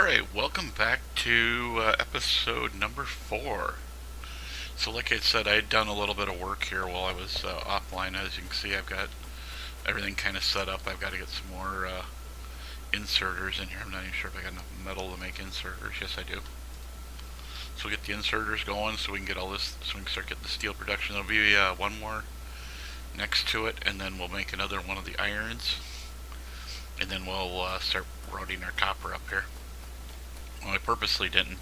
Alright, welcome back to episode number 4. So like I said, I had done a little bit of work here while I was offline. As you can see, I've got everything kind of set up. I've got to get some more inserters in here. I'm not even sure if I got enough metal to make inserters. Yes, I do. So we'll get the inserters going so we can get all this, so we can start getting the steel production. There'll be one more next to it, and then we'll make another one of the irons. And then we'll start routing our copper up here. Well, I purposely didn't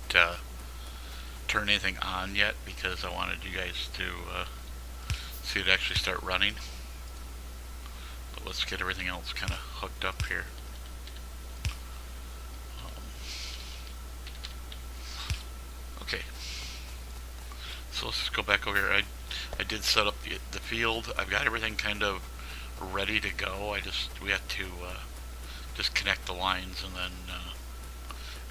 turn anything on yet because I wanted you guys to see it actually start running. But let's get everything else kind of hooked up here. Okay, so let's just go back over here. I did set up the field. I've got everything kind of ready to go. We have to just connect the lines, and then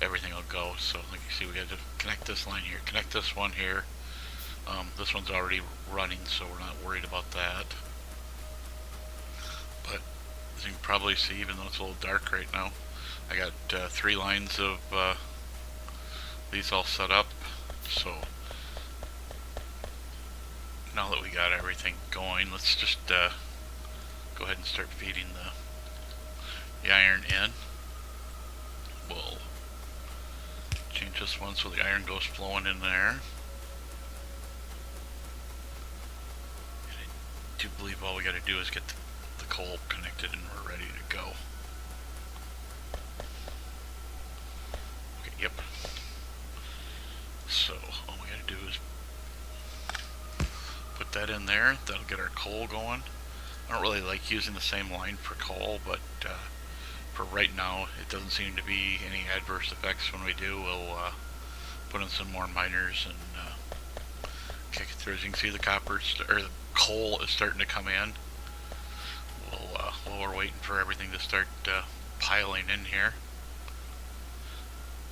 everything will go. So like you see, we got to connect this line here, connect this one here. This one's already running, so we're not worried about that. But as you can probably see, even though it's a little dark right now, I got 3 lines of these all set up. So now that we got everything going, let's just go ahead and start feeding the iron in. We'll change this one so the iron goes flowing in there. And I do believe all we got to do is get the coal connected and we're ready to go. Okay, yep. So all we got to do is put that in there. That'll get our coal going. I don't really like using the same line for coal, but for right now, it doesn't seem to be any adverse effects. When we do, we'll put in some more miners and kick it through. As you can see, the the coal is starting to come in. While we're waiting for everything to start piling in here,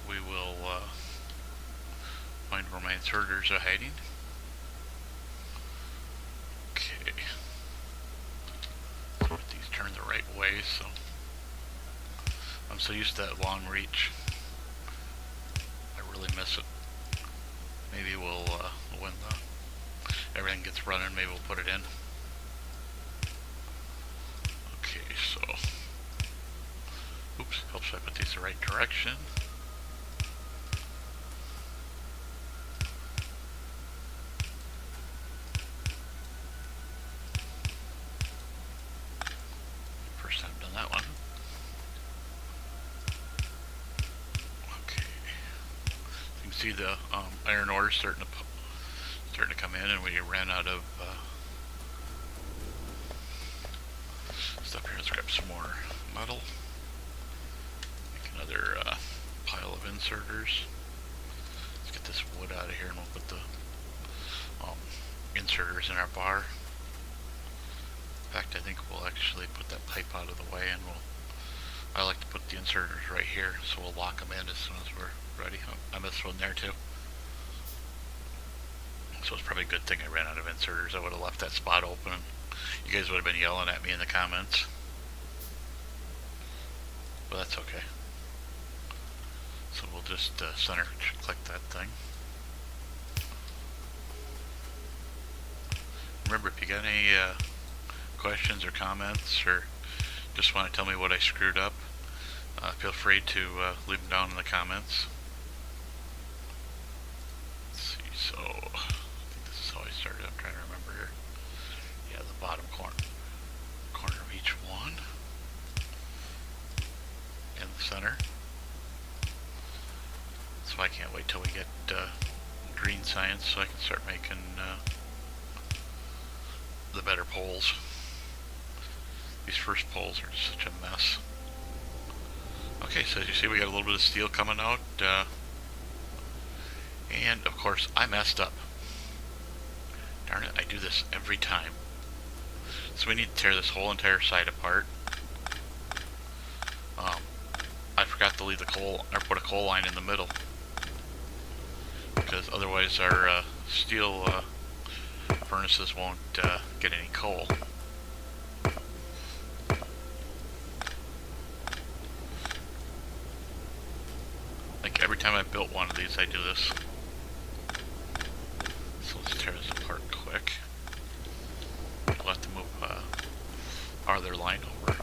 we will find where my inserters are hiding. Okay, so get these turned the right way. So I'm so used to that long reach, I really miss it. Maybe we'll, when everything gets running, maybe we'll put it in. Okay, so, oops, helps if I put these the right direction. First time I've done that one. See the iron ore starting to come in, and we ran out of stuff here. Let's grab some more metal. Make another pile of inserters. Let's get this wood out of here, and we'll put the inserters in our bar. In fact, I think we'll actually put that pipe out of the way, and I like to put the inserters right here, so we'll lock them in as soon as we're ready. I missed one there too. So it's probably a good thing I ran out of inserters. I would have left that spot open and you guys would have been yelling at me in the comments. But that's okay. So we'll just center click that thing. Remember, if you got any questions or comments, or just want to tell me what I screwed up, feel free to leave them down in the comments. Let's see, so I think this is how I started. I'm trying to remember here. Yeah, the bottom corner of each one, and the center. So I can't wait till we get green science so I can start making the better poles. These first poles are such a mess. Okay, so as you see, we got a little bit of steel coming out, and of course I messed up. Darn it, I do this every time. So we need to tear this whole entire side apart. I forgot to leave the coal, or put a coal line in the middle, because otherwise our steel furnaces won't get any coal. I've built one of these, I do this. So let's tear this apart quick. We'll have to move our other line over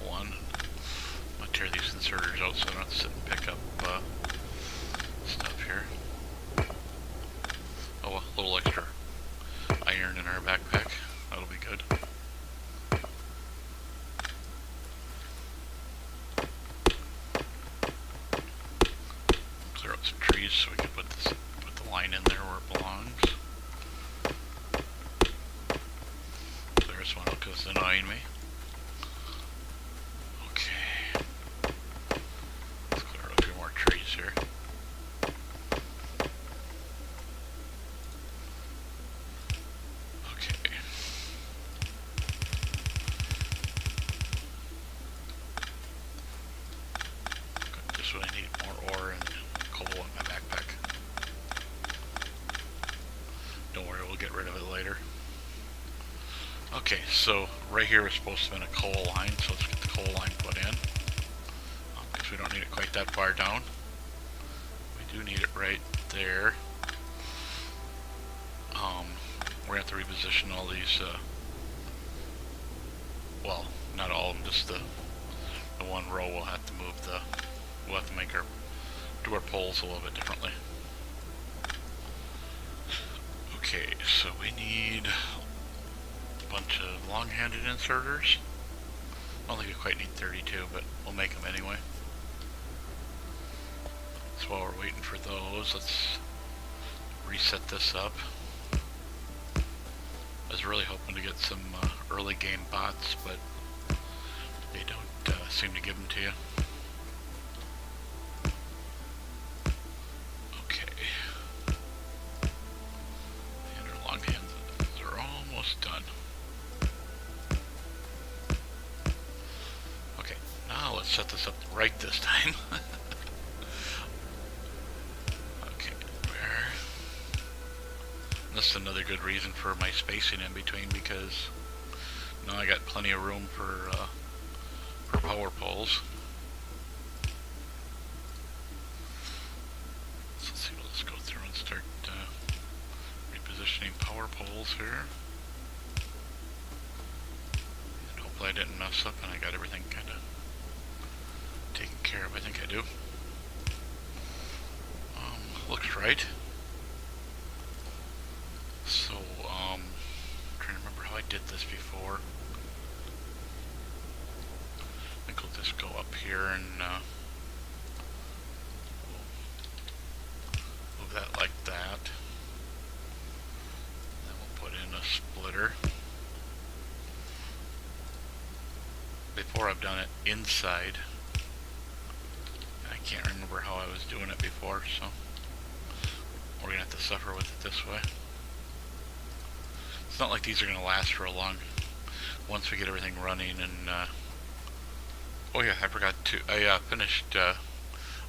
one. I'm going to tear these inserters out so I don't have to sit and pick up stuff here. Oh, a little extra iron in our backpack. That'll be good. Clear out some trees so we can put the line in there where it belongs. Clear this one out because it's annoying me. Okay. Let's clear out a few more trees here. I need more ore and coal in my backpack. Don't worry, we'll get rid of it later. Okay, so right here is supposed to have been a coal line, so let's get the coal line put in. Because we don't need it quite that far down. We do need it right there. We're going to have to reposition all these, well, not all of them, just the one row. We'll have to move we'll have to do our poles a little bit differently. Okay, so we need a bunch of long-handed inserters. I don't think we quite need 32, but we'll make them anyway. So while we're waiting for those, let's reset this up. I was really hoping to get some early game bots, but they don't seem to give them to you. Okay. And our long hands are almost done. Okay, now let's set this up right this time. This is another good reason for my spacing in between, because now I got plenty of room for power poles. So let's see, let's go through and start repositioning power poles here. And hopefully I didn't mess up and I got everything kind of taken care of. I think I do. Looks right. So, I'm trying to remember how I did this before. I think we'll just go up here and move that like that. Then we'll put in a splitter. Before I've done it inside. I can't remember how I was doing it before, so we're going to have to suffer with it this way. It's not like these are going to last for a long, once we get everything running. And oh yeah, I forgot to, I finished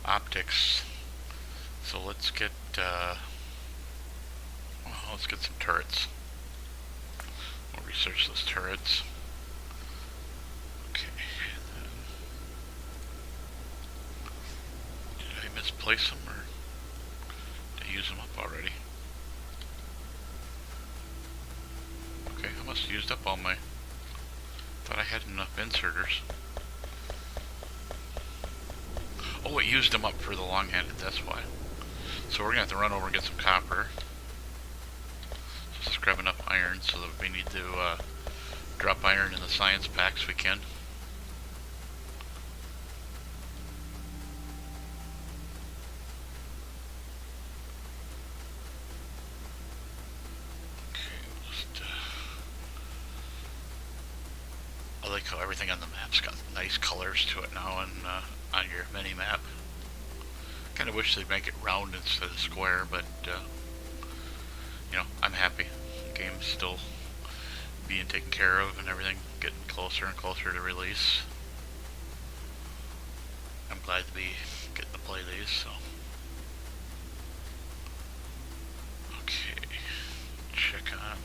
optics, so let's get some turrets. We'll research those turrets. Okay, did I misplace them, or did I use them up already? Okay, I must have used up all my... Thought I had enough inserters. Oh, it used them up for the long-handed, that's why. So we're going to have to run over and get some copper. So let's grab enough iron so that if we need to drop iron in the science packs, we can. I like how everything on the map's got nice colors to it now, and on your mini map. Kind of wish they'd make it round instead of square, but you know, I'm happy. The game's still being taken care of and everything, getting closer and closer to release. I'm glad to be getting to play these. So okay, check on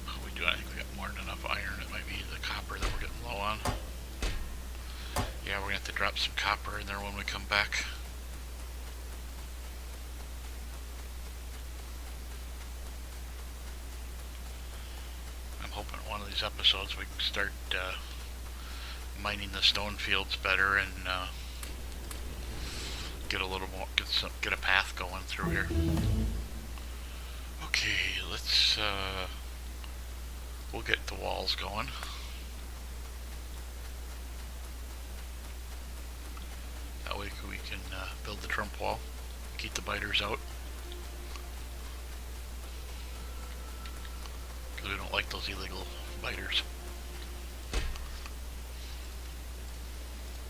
how we do. I think we got more than enough iron. It might be the copper that we're getting low on. Yeah, we're gonna have to drop some copper in there when we come back. these episodes, we can start mining the stone fields better and get a little more, get a path going through here. Okay, let's we'll get the walls going. That way we can build the trump wall, keep the biters out. Because we don't like those illegal biters.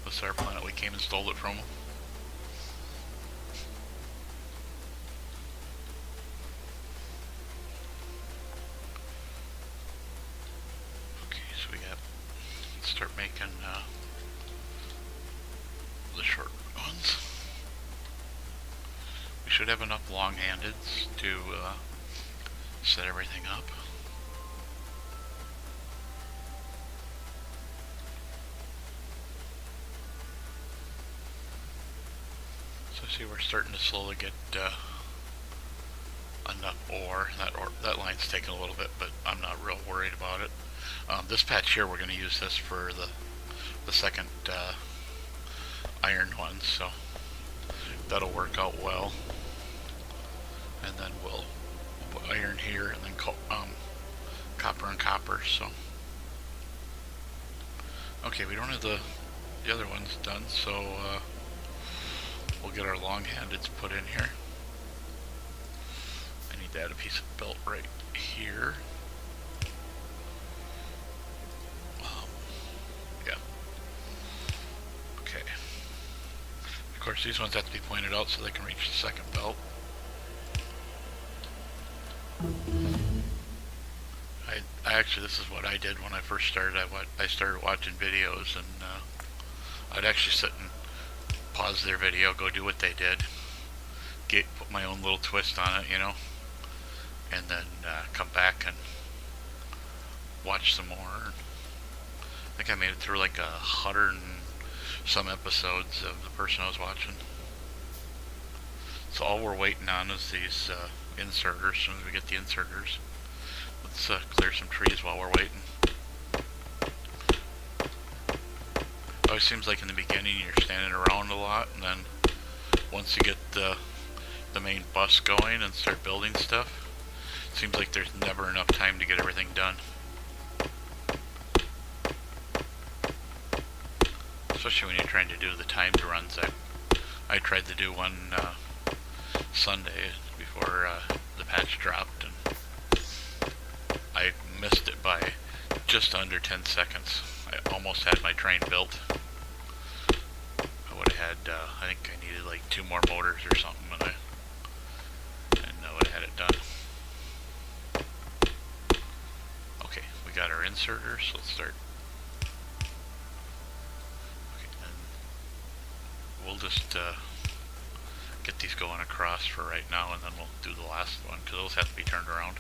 This is our planet, we came and stole it from them. Okay, so we got, let's start making the short ones. We should have enough long-handeds to set everything up. So see, we're starting to slowly get enough ore. That line's taking a little bit, but I'm not real worried about it. This patch here, we're going to use this for the second iron one, so that'll work out well. And then we'll put iron here, and then copper and copper. So okay, we don't have the other ones done, so we'll get our long-handeds put in here. I need to add a piece of belt right here. Yeah. Okay. Of course, these ones have to be pointed out so they can reach the second belt. I actually, this is what I did when I first started. I started watching videos, and I'd actually sit and pause their video, go do what they did, put my own little twist on it, you know, and then come back and watch some more. I think I made it through like 100 and some episodes of the person I was watching. So all we're waiting on is these inserters. As soon as we get the inserters, let's clear some trees while we're waiting. It always seems like in the beginning you're standing around a lot, and then once you get the main bus going and start building stuff, it seems like there's never enough time to get everything done. Especially when you're trying to do the timed runs. I tried to do one Sunday before the patch dropped, and I missed it by just under 10 seconds. I almost had my train built. I would have had, I think I needed like 2 more motors or something, and I would have had it done. Okay, we got our inserters, so let's start. Okay, and we'll just get these going across for right now, and then we'll do the last one, because those have to be turned around.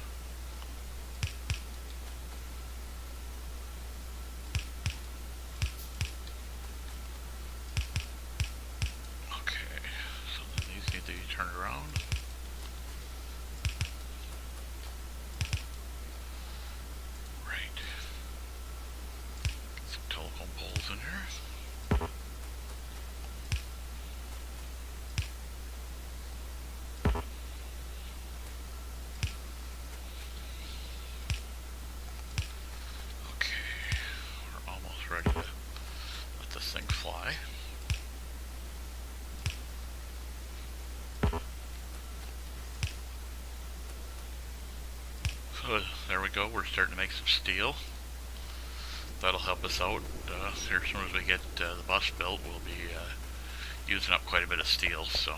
Okay, so then these need to be turned around. Right. Get some telephone poles in here. Ready to let this thing fly. So there we go, we're starting to make some steel. That'll help us out. Here, as soon as we get the bus built, we'll be using up quite a bit of steel. So,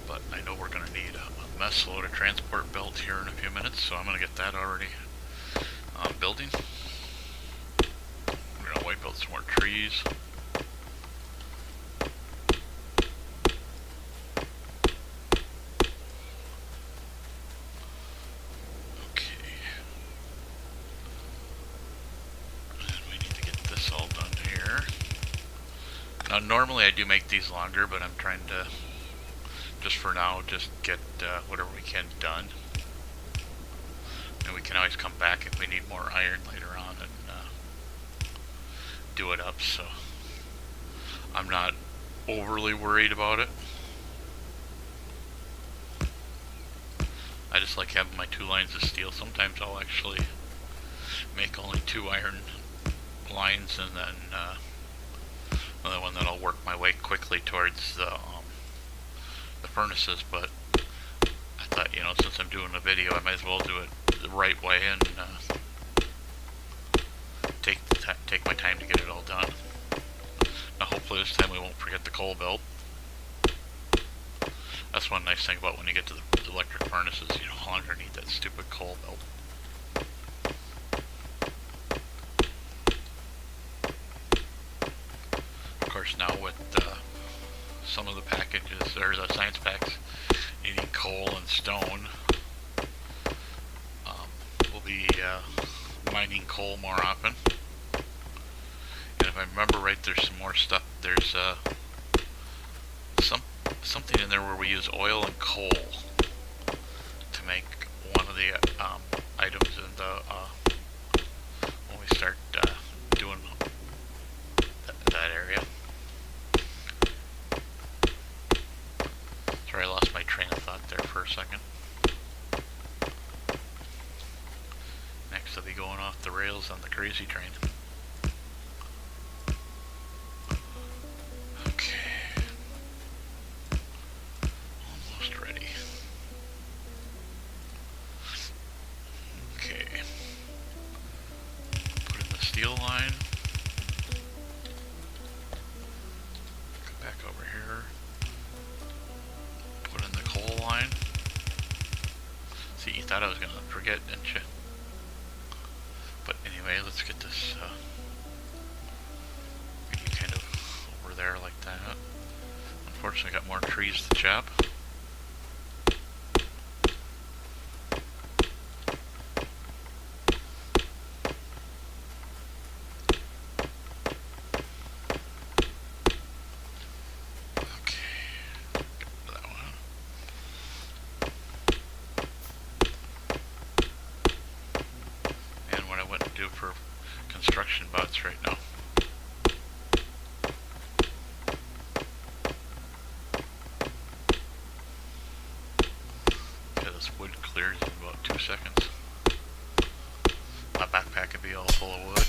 but I know we're going to need a mess load of transport built here in a few minutes, so I'm going to get that already building. We're going to wipe out some more trees. Okay. And we need to get this all done here. Now normally I do make these longer, but I'm trying to, just for now, just get whatever we can done. can always come back if we need more iron later on and do it up, so I'm not overly worried about it. I just like having my 2 lines of steel. Sometimes I'll actually make only 2 iron lines and then another one that'll work my way quickly towards the furnaces, but I thought, you know, since I'm doing a video, I might as well do it the right way and take my time to get it all done. Now hopefully this time we won't forget the coal belt. That's one nice thing about when you get to the electric furnaces, you no longer need that stupid coal belt. Of course, now with some of the packages, or the science packs, needing coal and stone, we'll be mining coal more often. And if I remember right, there's some more stuff. There's something in there where we use oil and coal to make one of the items in the when we start doing that area. Sorry, I lost my train of thought there for a second. Next, I'll be going off the rails on the crazy train. Steel line. Come back over here. Put in the coal line. See, you thought I was gonna forget, didn't you? But anyway, let's get this kind of over there like that. Unfortunately, I got more trees to chop. For construction bots right now. Okay, this wood clears in about 2 seconds. My backpack would be all full of wood.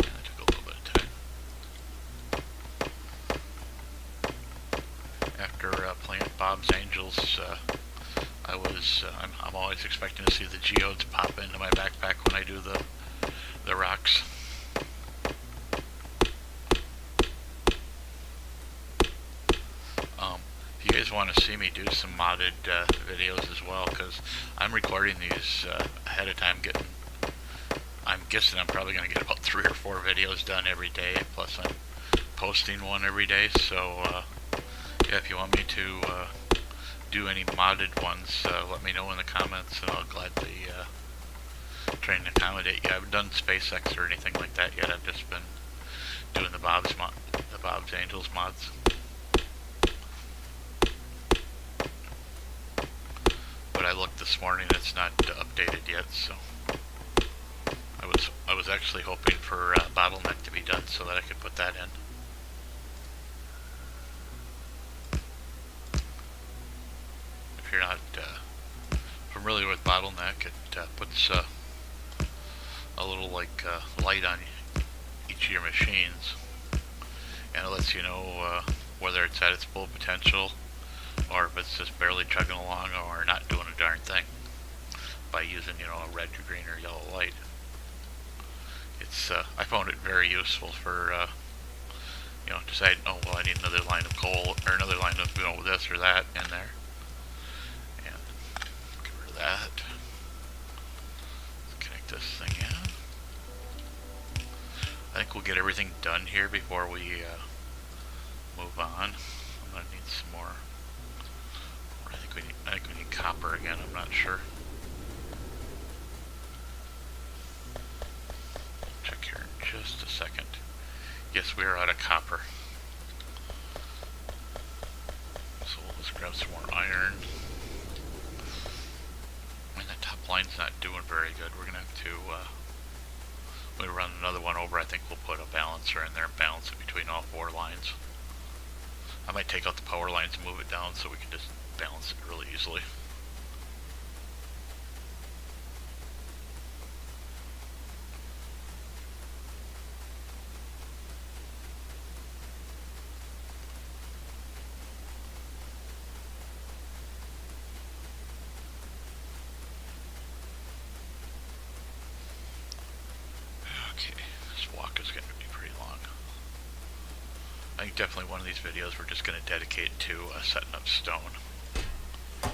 Yeah, that took a little bit of time. After playing Bob's Angels, I'm always expecting to see the geodes pop into my backpack when I do the rocks. If you guys want to see me do some modded videos as well, because I'm recording these ahead of time, I'm guessing I'm probably going to get about 3 or 4 videos done every day, plus I'm posting one every day, so yeah, if you want me to do any modded ones, let me know in the comments, and I'll gladly try and accommodate you. I haven't done SpaceX or anything like that yet. I've just been doing the Bob's Angels mods. But I looked this morning; it's not updated yet, so I was actually hoping for Bottleneck to be done so that I could put that in. If you're not familiar with Bottleneck, it puts a little light on each of your machines, and it lets you know whether it's at its full potential or if it's just barely chugging along or not doing a darn thing by using, you know, a red, green, or yellow light. It's I found it very useful for you know, deciding, oh well, I need another line of coal or another line of, you know, this or that in there. That. Let's connect this thing in. I think we'll get everything done here before we move on. I'm gonna need some more. I think we need copper again. I'm not sure. Check here in just a second. Yes, we are out of copper. grab some more iron. And that top line's not doing very good. We're gonna have to, when we run another one over, I think we'll put a balancer in there and balance it between all 4 lines. I might take out the power lines and move it down so we can just balance it really easily. I think definitely one of these videos we're just going to dedicate to setting up stone. And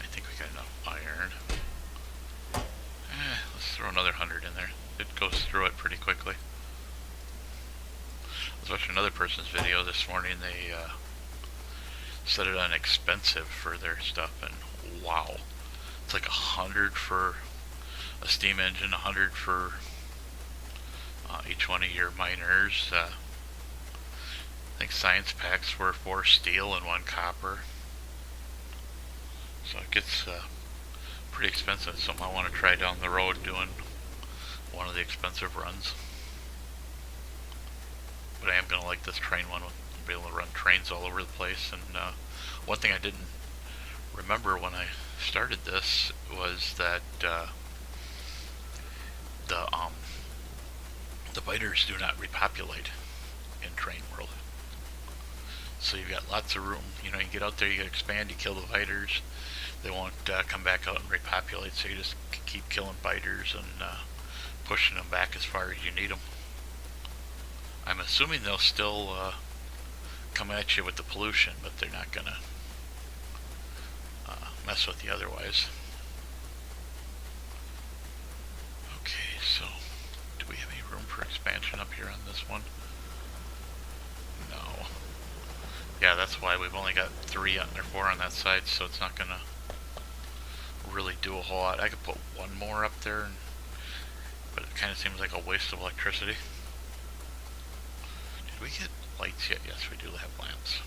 I think we got enough iron. Let's throw another 100 in there. It goes through it pretty quickly. I was watching another person's video this morning. They set it on expensive for their stuff, and wow. It's like 100 for a steam engine, 100 for each one of your miners. I think science packs were 4 steel and 1 copper. So it gets pretty expensive. Something I want to try down the road, doing one of the expensive runs. But I am going to like this train one. I'll be able to run trains all over the place. And one thing I didn't remember when I started this was that the biters do not repopulate in Train World. So you've got lots of room. You know, you get out there, you expand, you kill the biters. They won't come back out and repopulate, so you just keep killing biters and pushing them back as far as you need them. I'm assuming they'll still come at you with the pollution, but they're not going to mess with you otherwise. Okay, so do we have any room for expansion up here on this one? No. Yeah, that's why we've only got 3 or 4 on that side, so it's not going to really do a whole lot. I could put 1 more up there, but it kind of seems like a waste of electricity. Did we get lights yet? Yes, we do have lamps.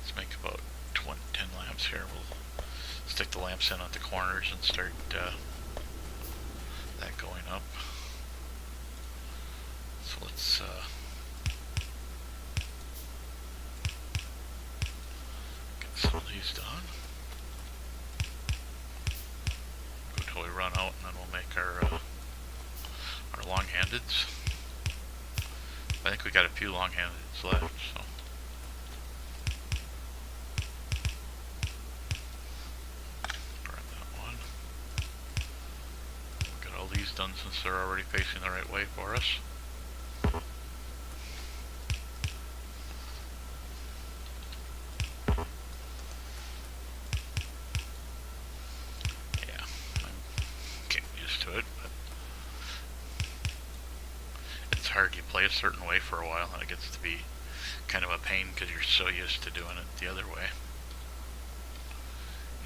Let's make about 10 lamps here. We'll stick the lamps in at the corners and start that going up. So let's get some of these done. Go till we run out, and then we'll make our long-handeds. I think we got a few long-handeds left, so. Grab that one. We'll get all these done since they're already facing the right way for us. Yeah, I'm getting used to it, but it's hard. You play a certain way for a while and it gets to be kind of a pain because you're so used to doing it the other way.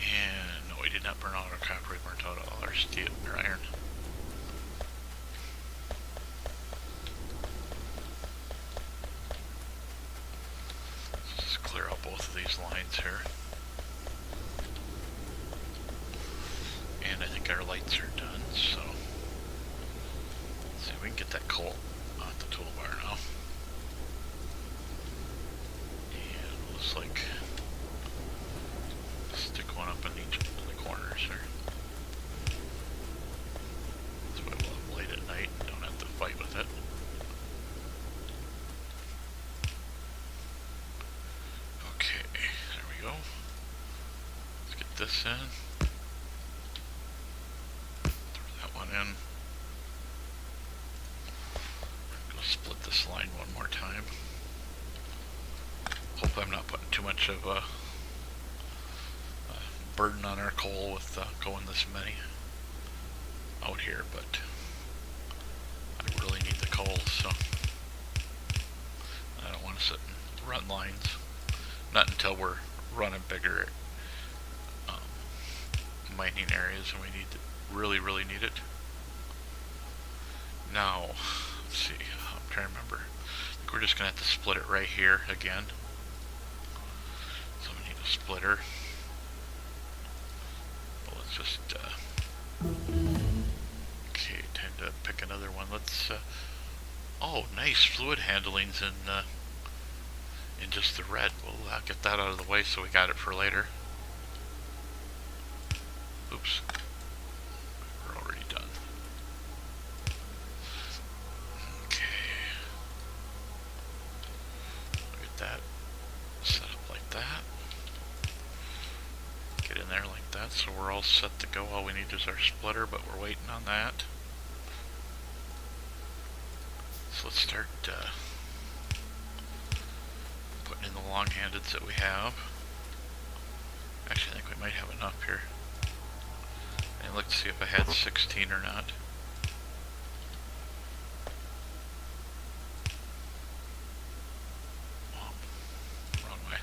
And no, we did not burn out our copper. We burnt out all our steel or iron. Let's just clear out both of these lines here. And I think our lights are done, so let's see if we can get that coal off the toolbar now. And we'll just like stick one up in each of the corners here. This way we'll have light at night and don't have to fight with it. Okay, there we go. Let's get this in. Throw that one in. Go split this line one more time. Hope I'm not putting too much of a burden on our coal with going this many out here, but I really need the coal, so I don't want to sit and run lines. Not until we're running bigger mining areas and we need to really need it. Now, let's see, I'm trying to remember. I think we're just going to have to split it right here again. splitter. Well, let's just okay, time to pick another one. Let's oh, nice, fluid handling's in just the red. We'll get that out of the way so we got it for later. Oops, we're already done. Okay, get that set up like that. Get in there like that, so we're all set to go. All we need is our splitter, but we're waiting on that. So let's start putting in the long-handeds that we have. Actually, I think we might have enough here. And look to see if I had 16 or not. Oh, wrong way.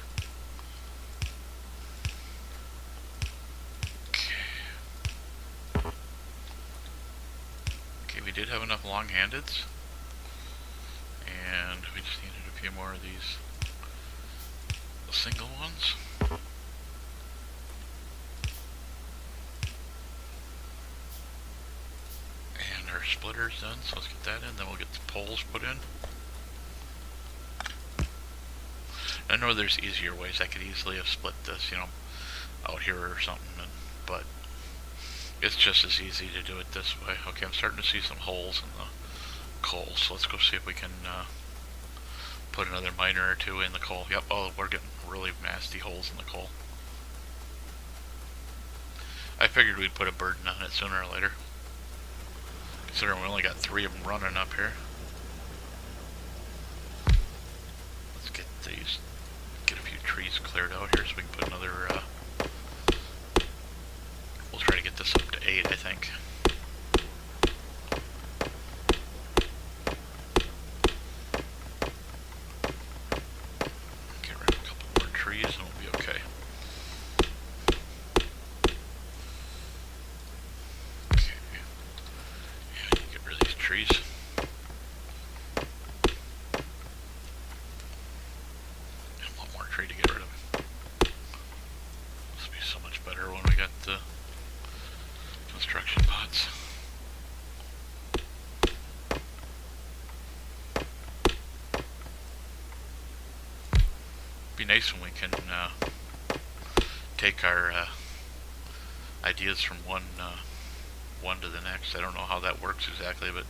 Okay, we did have enough long-handeds. And we just needed a few more of these single ones. And our splitter's done, so let's get that in, then we'll get the poles put in. I know there's easier ways. I could easily have split this, you know, out here or something, but it's just as easy to do it this way. Okay, I'm starting to see some holes in the coal, so let's go see if we can put another miner or two in the coal. Yep, oh, we're getting really nasty holes in the coal. I figured we'd put a burden on it sooner or later, considering we only got 3 of them running up here. Let's get these, get a few trees cleared out here so we can put another, we'll try to get this up to 8, I think. Get rid of a couple more trees and we'll be okay. Trees. And one more tree to get rid of. This will be so much better when we got the construction pots. Be nice when we can take our ideas from one to the next. I don't know how that works exactly, but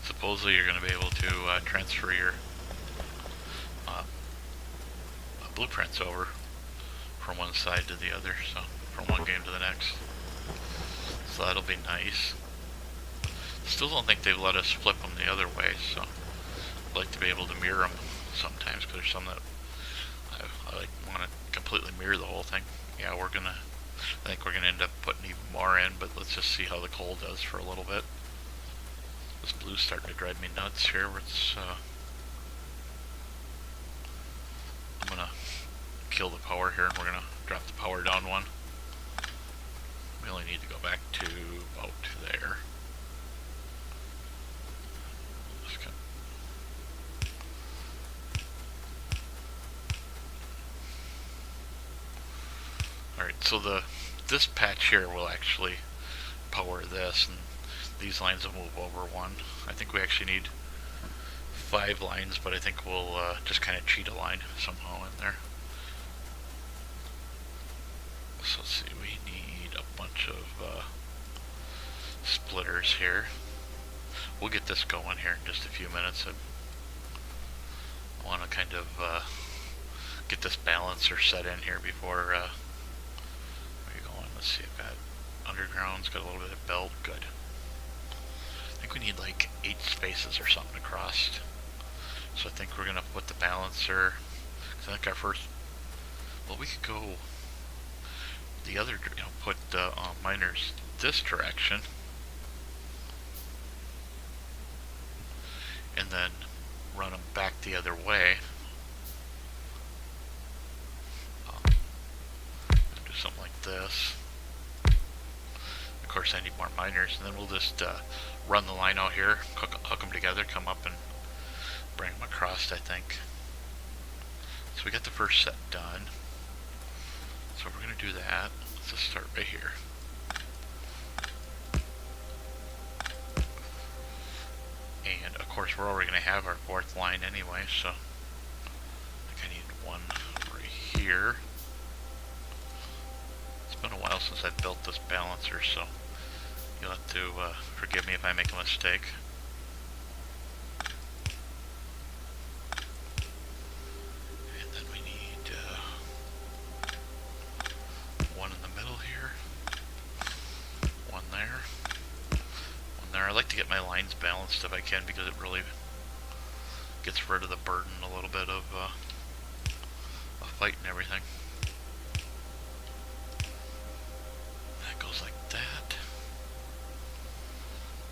supposedly you're going to be able to transfer your blueprints over from one side to the other, so from one game to the next. So that'll be nice. Still don't think they've let us flip them the other way, so I'd like to be able to mirror them sometimes, because there's some that I like want to completely mirror the whole thing. Yeah, I think we're gonna end up putting even more in, but let's just see how the coal does for a little bit. This blue's starting to drive me nuts here. I'm gonna kill the power here, and we're gonna drop the power down one. We only need to go back to about there. Alright, so this patch here will actually power this, and these lines will move over one. I think we actually need 5 lines, but I think we'll just kind of cheat a line somehow in there. So let's see, we need a bunch of splitters here. We'll get this going here in just a few minutes. I want to kind of get this balancer set in here before let's see, I've got underground's got a little bit of belt, good. I think we need like 8 spaces or something across. So I think we're gonna put the balancer, cause I think our first, well, we could go the other, put the miners this direction, and then run them back the other way. Do something like this. Of course, I need more miners, and then we'll just run the line out here, hook them together, come up and bring them across, I think. So we got the first set done. So we're going to do that. Let's just start right here. And of course we're already going to have our fourth line anyway, so I think I need one right here. It's been a while since I've built this balancer, so you'll have to forgive me if I make a mistake. And then we need one in the middle here, one there, one there. I like to get my lines balanced if I can, because it really gets rid of the burden a little bit of a fight and everything. That goes like that.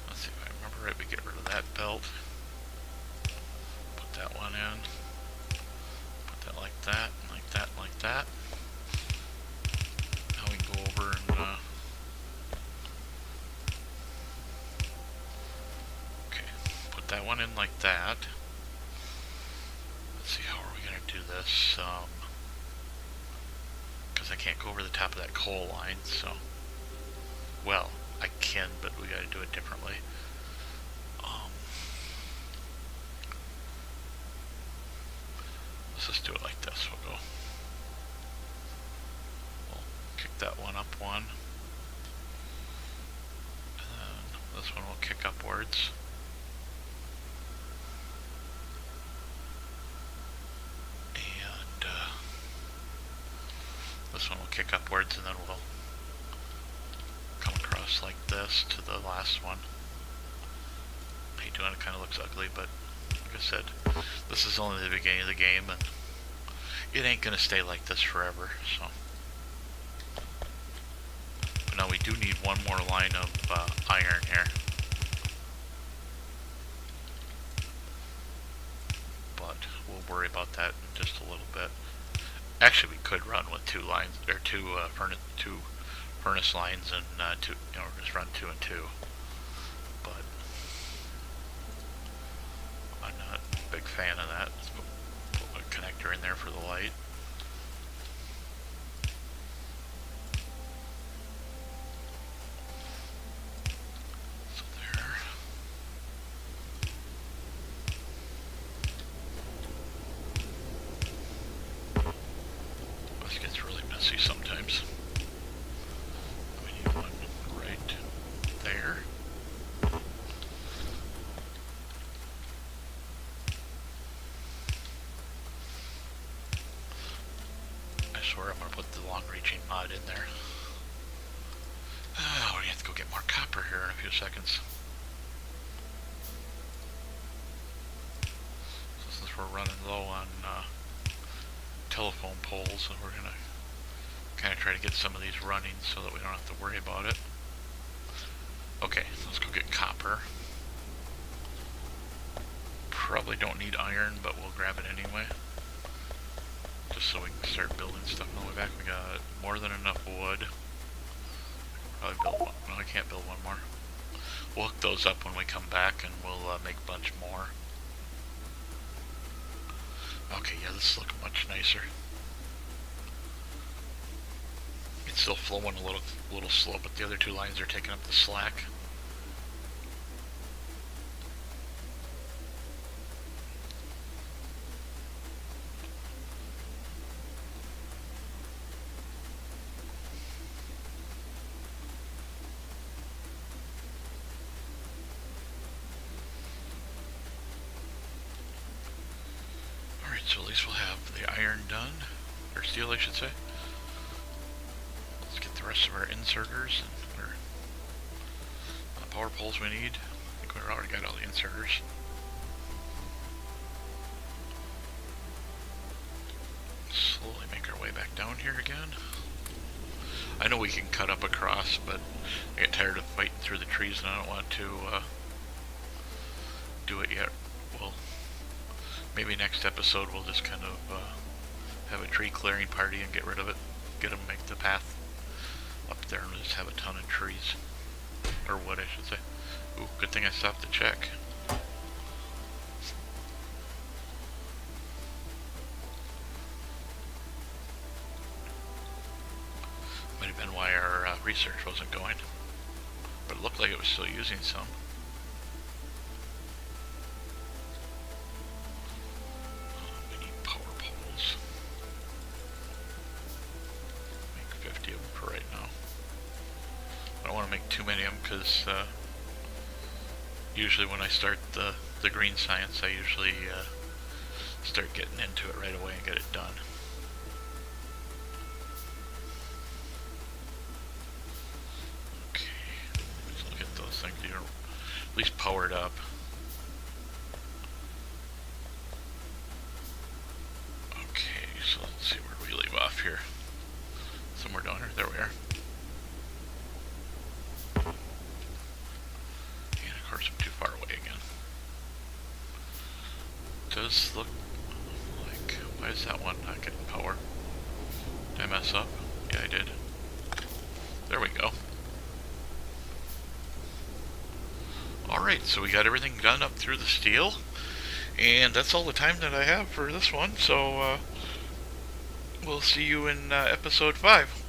Let's see if I remember right. We get rid of that belt. Put that one in. Put that like that, and like that, and like that. Now we can go over and okay, put that one in like that. Let's see, how are we going to do this? Because I can't go over the top of that coal line, so... Well, I can, but we got to do it differently. Let's just do it like this. We'll kick that one up one. And then this one will kick upwards. And this one will kick upwards, and then we'll come across like this to the last one. I hate doing it, kind of looks ugly, but like I said, this is only the beginning of the game, and it ain't gonna stay like this forever, so. But now we do need one more line of iron here. But we'll worry about that in just a little bit. Actually, we could run with two lines, or two furnace lines, and just run 2 and 2. But I'm not a big fan of that. Let's put a connector in there for the light. So there. This gets really messy sometimes. We need one right there. I swear I'm going to put the long-reaching mod in there. Oh, we have to go get more copper here in a few seconds. So since we're running low on telephone poles, and we're going to kind of try to get some of these running so that we don't have to worry about it. Okay, let's go get copper. Probably don't need iron, but we'll grab it anyway. Just so we can start building stuff on the way back. We got more than enough wood. Probably build one. No, I can't build one more. We'll hook those up when we come back, and we'll make a bunch more. Okay, yeah, this is looking much nicer. It's still flowing a little slow, but the other two lines are taking up the slack. Alright, so at least we'll have the iron done, or steel I should say. Let's get the rest of our inserters and our power poles we need. I think we've already got all the inserters. Slowly make our way back down here again. I know we can cut up across, but I get tired of fighting through the trees and I don't want to do it yet. Well, maybe next episode we'll just kind of have a tree clearing party and get rid of it. Get them, make the path up there, and we'll just have a ton of trees. Or wood, I should say. Ooh, good thing I stopped to check. research wasn't going. But it looked like it was still using some. We need power poles. Make 50 of them for right now. I don't want to make too many of them because usually when I start the green science, I usually start getting into it right away and get it done. Okay, let's look at those things. You're at least powered up. Okay, so let's see where we leave off here. Somewhere down here. There we are. And of course I'm too far away again. Does look like, why is that one not getting power? Did I mess up? Yeah, I did. There we go. Alright, so we got everything done up through the steel. And that's all the time that I have for this one. So, we'll see you in episode 5.